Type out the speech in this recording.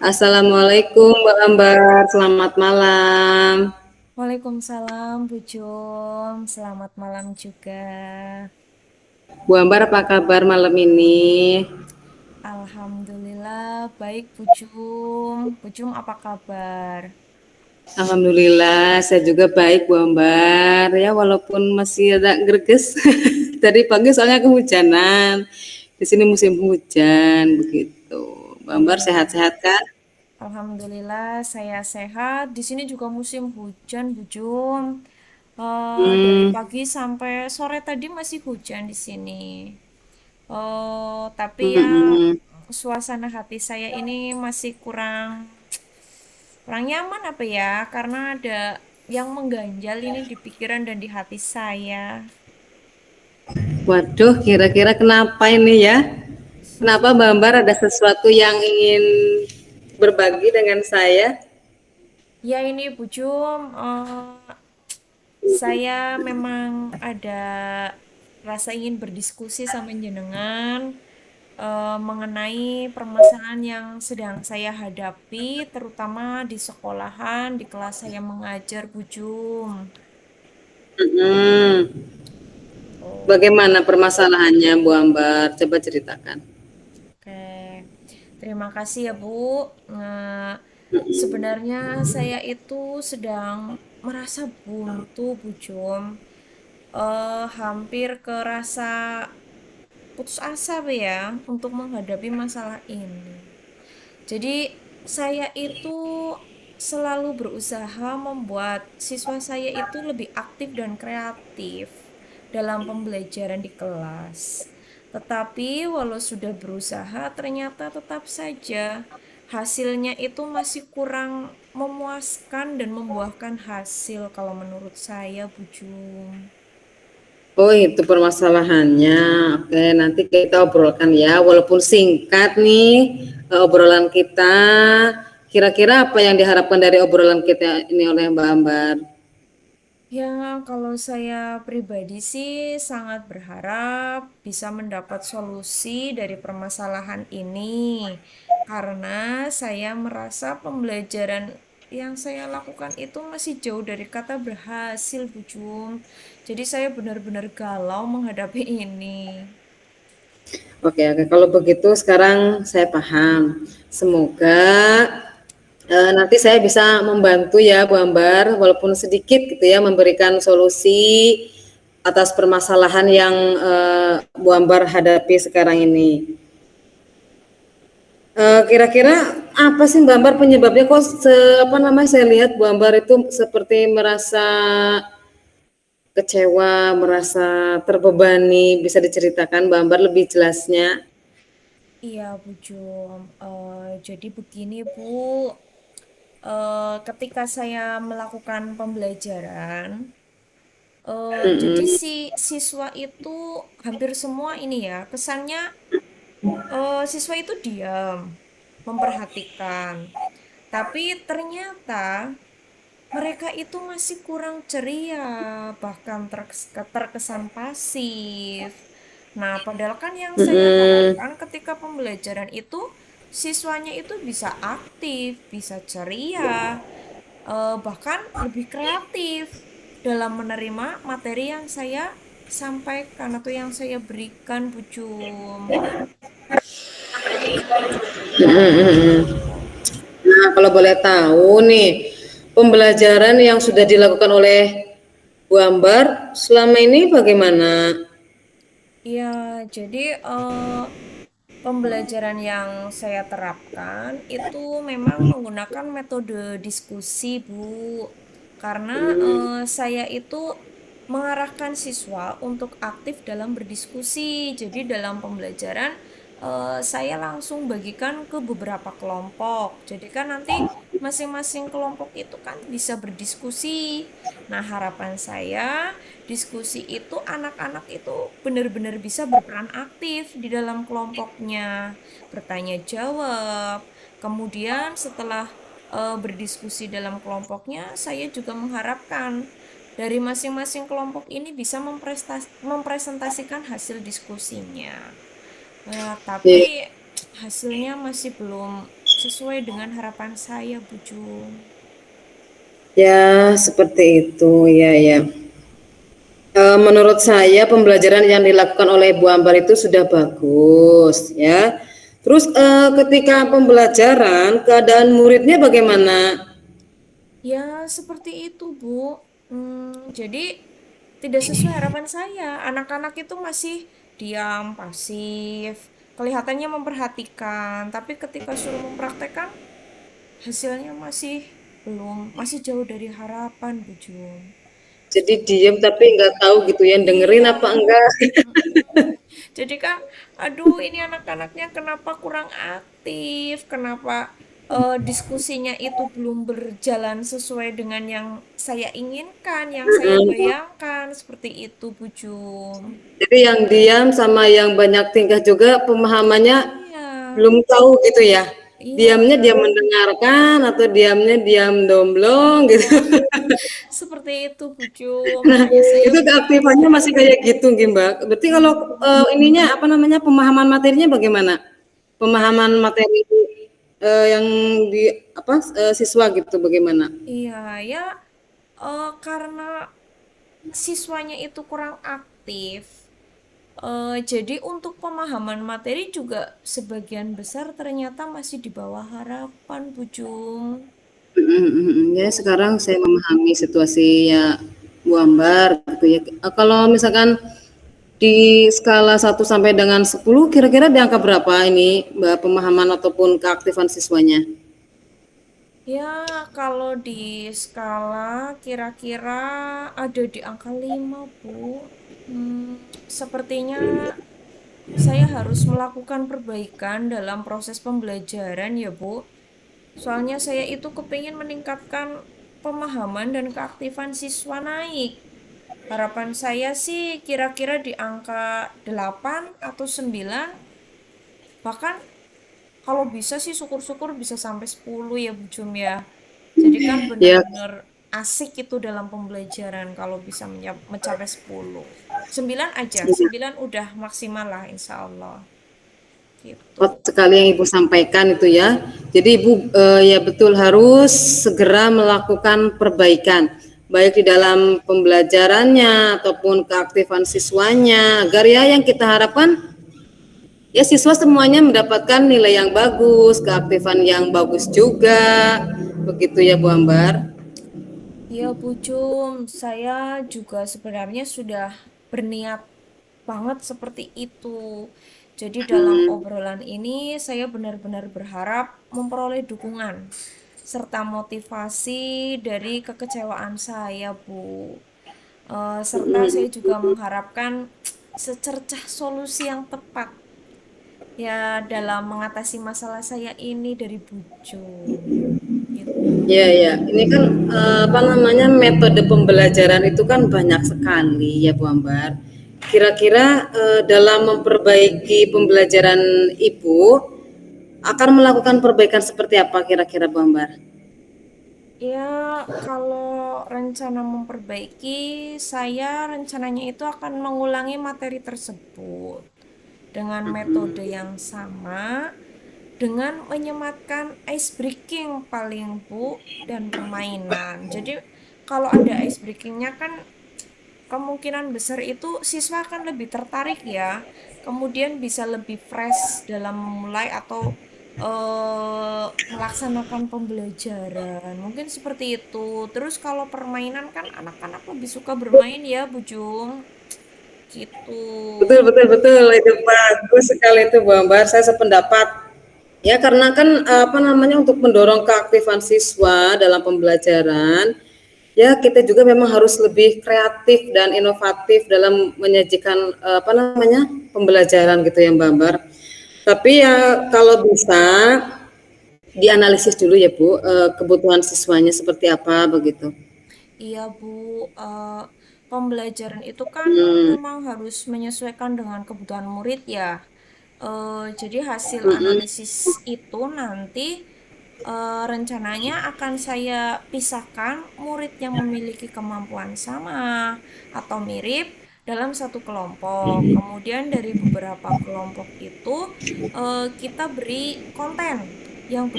Assalamualaikum Mbak Ambar, selamat malam. Waalaikumsalam, Bu Jum. Selamat malam juga. Bu Ambar apa kabar malam ini? Alhamdulillah, baik Bu Jum. Bu Jum apa kabar? Alhamdulillah, saya juga baik Bu Ambar. Ya walaupun masih ada greges. Tadi pagi soalnya kehujanan. Di sini musim hujan begitu. Bu Ambar Iya, sehat-sehat kan? Alhamdulillah saya sehat. Di sini juga musim hujan, Bu Jum. Dari Hmm, pagi sampai sore tadi masih hujan di sini. Tapi hmm, ya hmm. suasana hati saya ini masih kurang kurang nyaman apa ya, karena ada yang mengganjal ini di pikiran dan di hati saya. Waduh, kira-kira kenapa ini ya? Kenapa Mbak Ambar ada sesuatu yang ingin berbagi dengan saya? Ya ini Bu Jum, saya memang ada rasa ingin berdiskusi sama jenengan mengenai permasalahan yang sedang saya hadapi, terutama di sekolahan, di kelas saya mengajar, Bu Jum. Hmm. Oh, Bagaimana permasalahannya Bu Ambar? Coba ceritakan. oke. Terima kasih ya Bu. Sebenarnya saya itu sedang merasa buntu, Bu Jum. Hampir ke rasa putus asa Bu ya untuk menghadapi masalah ini. Jadi saya itu selalu berusaha membuat siswa saya itu lebih aktif dan kreatif dalam pembelajaran di kelas. Tetapi walau sudah berusaha, ternyata tetap saja hasilnya itu masih kurang memuaskan dan membuahkan hasil kalau menurut saya, Bu Jum. Oh, itu permasalahannya. Oke, nanti kita obrolkan ya. Walaupun singkat nih obrolan kita. Kira-kira apa yang diharapkan dari obrolan kita ini oleh Mbak Ambar? Ya, kalau saya pribadi sih sangat berharap bisa mendapat solusi dari permasalahan ini. Karena saya merasa pembelajaran yang saya lakukan itu masih jauh dari kata berhasil, Bu Jum. Jadi saya benar-benar galau menghadapi ini. Oke, oke. Kalau begitu sekarang saya paham. Semoga nanti saya bisa membantu ya Bu Ambar, walaupun sedikit gitu ya, memberikan solusi atas permasalahan yang Bu Ambar hadapi sekarang ini. Kira-kira apa sih Mbak Ambar penyebabnya kok apa namanya saya lihat Bu Ambar itu seperti merasa kecewa, merasa terbebani, bisa diceritakan Mbak Ambar lebih jelasnya? Iya, Bu Jum. Jadi begini, Bu. Ketika saya melakukan pembelajaran, jadi Mm-mm. si siswa itu hampir semua ini ya, kesannya siswa itu diam, memperhatikan. Tapi ternyata mereka itu masih kurang ceria, bahkan terkesan pasif. Nah, padahal kan yang saya Mm-mm. harapkan ketika pembelajaran itu siswanya itu bisa aktif, bisa ceria, bahkan lebih kreatif dalam menerima materi yang saya sampaikan atau yang saya berikan, Bu Jum. Oh. Nah, kalau boleh tahu nih, pembelajaran yang sudah dilakukan oleh Bu Ambar selama ini bagaimana? Iya, jadi pembelajaran yang saya terapkan itu memang menggunakan metode diskusi, Bu. Karena saya itu mengarahkan siswa untuk aktif dalam berdiskusi. Jadi dalam pembelajaran saya langsung bagikan ke beberapa kelompok. Jadi kan nanti masing-masing kelompok itu kan bisa berdiskusi. Nah, harapan saya diskusi itu anak-anak itu benar-benar bisa berperan aktif di dalam kelompoknya, bertanya jawab. Kemudian setelah berdiskusi dalam kelompoknya, saya juga mengharapkan dari masing-masing kelompok ini bisa mempresentasikan hasil diskusinya. Tapi hasilnya masih belum sesuai dengan harapan saya, Bu Jum. Ya, seperti itu. Ya, ya. Menurut saya pembelajaran yang dilakukan oleh Bu Ambar itu sudah bagus, ya. Terus ketika pembelajaran, keadaan muridnya bagaimana? Ya, seperti itu, Bu. Jadi tidak sesuai harapan saya. Anak-anak itu masih diam, pasif, kelihatannya memperhatikan, tapi ketika suruh mempraktekkan, hasilnya masih jauh dari harapan, Bu Jum. Jadi Seperti diem tapi nggak tahu gitu ya, dengerin iya. apa enggak? Mm-mm. Jadi kan, aduh ini anak-anaknya kenapa kurang aktif, kenapa diskusinya itu belum berjalan sesuai dengan yang saya inginkan, yang saya Mm-mm. bayangkan, seperti itu, Bu Jum. Jadi yang diam sama yang banyak tingkah juga pemahamannya Iya, belum tahu gitu ya. iya, Diamnya diam mendengarkan atau diamnya diam domblong gitu. iya. Seperti itu, Bu Jum. Nah, Makanya saya itu keaktifannya masih kayak gitu, Mbak. Berarti kalau ininya apa namanya pemahaman materinya bagaimana? Pemahaman materi yang di apa siswa gitu bagaimana? iya, ya, karena siswanya itu kurang aktif. Jadi untuk pemahaman materi juga sebagian besar ternyata masih di bawah harapan, Bu Jung. Ya Tuh. sekarang saya memahami situasi ya Bu Ambar gitu ya. Kalau misalkan di skala 1 sampai dengan 10 kira-kira di angka berapa ini Mbak pemahaman ataupun keaktifan siswanya? Ya, kalau di skala kira-kira ada di angka 5, Bu. Sepertinya saya harus melakukan perbaikan dalam proses pembelajaran ya, Bu. Soalnya saya itu kepingin meningkatkan pemahaman dan keaktifan siswa naik. Harapan saya sih kira-kira di angka 8 atau 9. Bahkan kalau bisa sih syukur-syukur bisa sampai 10 ya Bu Jum ya. Jadi kan Ya, benar-benar asik itu dalam pembelajaran kalau bisa mencapai 10. 9 aja, 9 udah maksimal lah insya Allah. tepat Gitu. sekali yang Ibu sampaikan itu ya. Jadi Ibu ya betul harus segera melakukan perbaikan baik di dalam pembelajarannya ataupun keaktifan siswanya agar ya yang kita harapkan ya siswa semuanya mendapatkan nilai yang bagus, keaktifan yang bagus juga. Begitu ya Bu Ambar. Iya Bu Jum, saya juga sebenarnya sudah berniat banget seperti itu. Jadi dalam obrolan ini saya benar-benar berharap memperoleh dukungan serta motivasi dari kekecewaan saya, Bu. Serta saya juga mengharapkan secercah solusi yang tepat ya dalam mengatasi masalah saya ini dari Bu Jum. Ya, Gitu. ya. Ini kan apa namanya metode pembelajaran itu kan banyak sekali ya Bu Ambar. Kira-kira dalam memperbaiki pembelajaran Ibu akan melakukan perbaikan seperti apa kira-kira Bu Ambar? Ya, kalau rencana memperbaiki, saya rencananya itu akan mengulangi materi tersebut dengan metode yang sama, dengan menyematkan ice breaking paling Bu dan permainan. Jadi kalau ada ice breakingnya kan kemungkinan besar itu siswa akan lebih tertarik ya, kemudian bisa lebih fresh dalam memulai atau melaksanakan pembelajaran. Mungkin seperti itu. Terus kalau permainan kan anak-anak lebih suka bermain ya, Bu Jung. Gitu. Betul, betul, betul. Itu bagus sekali itu Bu Ambar. Saya sependapat. Ya, karena kan apa namanya untuk mendorong keaktifan siswa dalam pembelajaran, ya kita juga memang harus lebih kreatif dan inovatif dalam menyajikan apa namanya pembelajaran gitu ya Mbak Ambar. Tapi ya kalau bisa dianalisis dulu ya Bu, kebutuhan siswanya seperti apa begitu. Iya, Bu. Eh, Pembelajaran itu kan memang harus menyesuaikan dengan kebutuhan murid ya. Jadi hasil analisis itu nanti rencananya akan saya pisahkan murid yang memiliki kemampuan sama atau mirip dalam satu kelompok. Kemudian dari beberapa kelompok itu kita beri konten yang